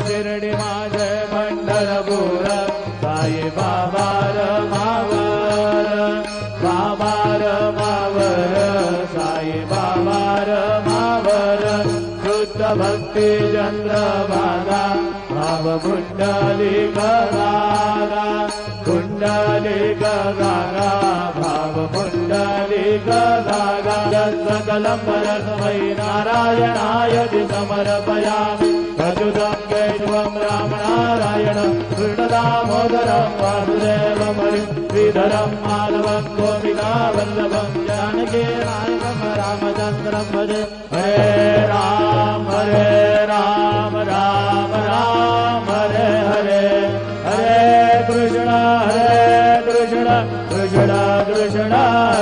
शिर्डी माझे पंढरपूर साई बाबा रमावर बाबा रमावर साई बाबा रमावर शुद्ध भक्ती चंद्रभागा भाव कुंडलिक गागा कुंडलिक गागा भाव कुंडलिक गागा सकलं परस्मै नारायणाय समर्पयामि अच्युतं केशवं राम नारायण कृष्णदामोदरं वासुदेवं श्रीधरं माधवं गोपिकावल्लभं जानकी नायकं रामचन्द्रं भजे हरे राम राम राम हरे हरे हरे कृष्ण कृष्ण कृष्ण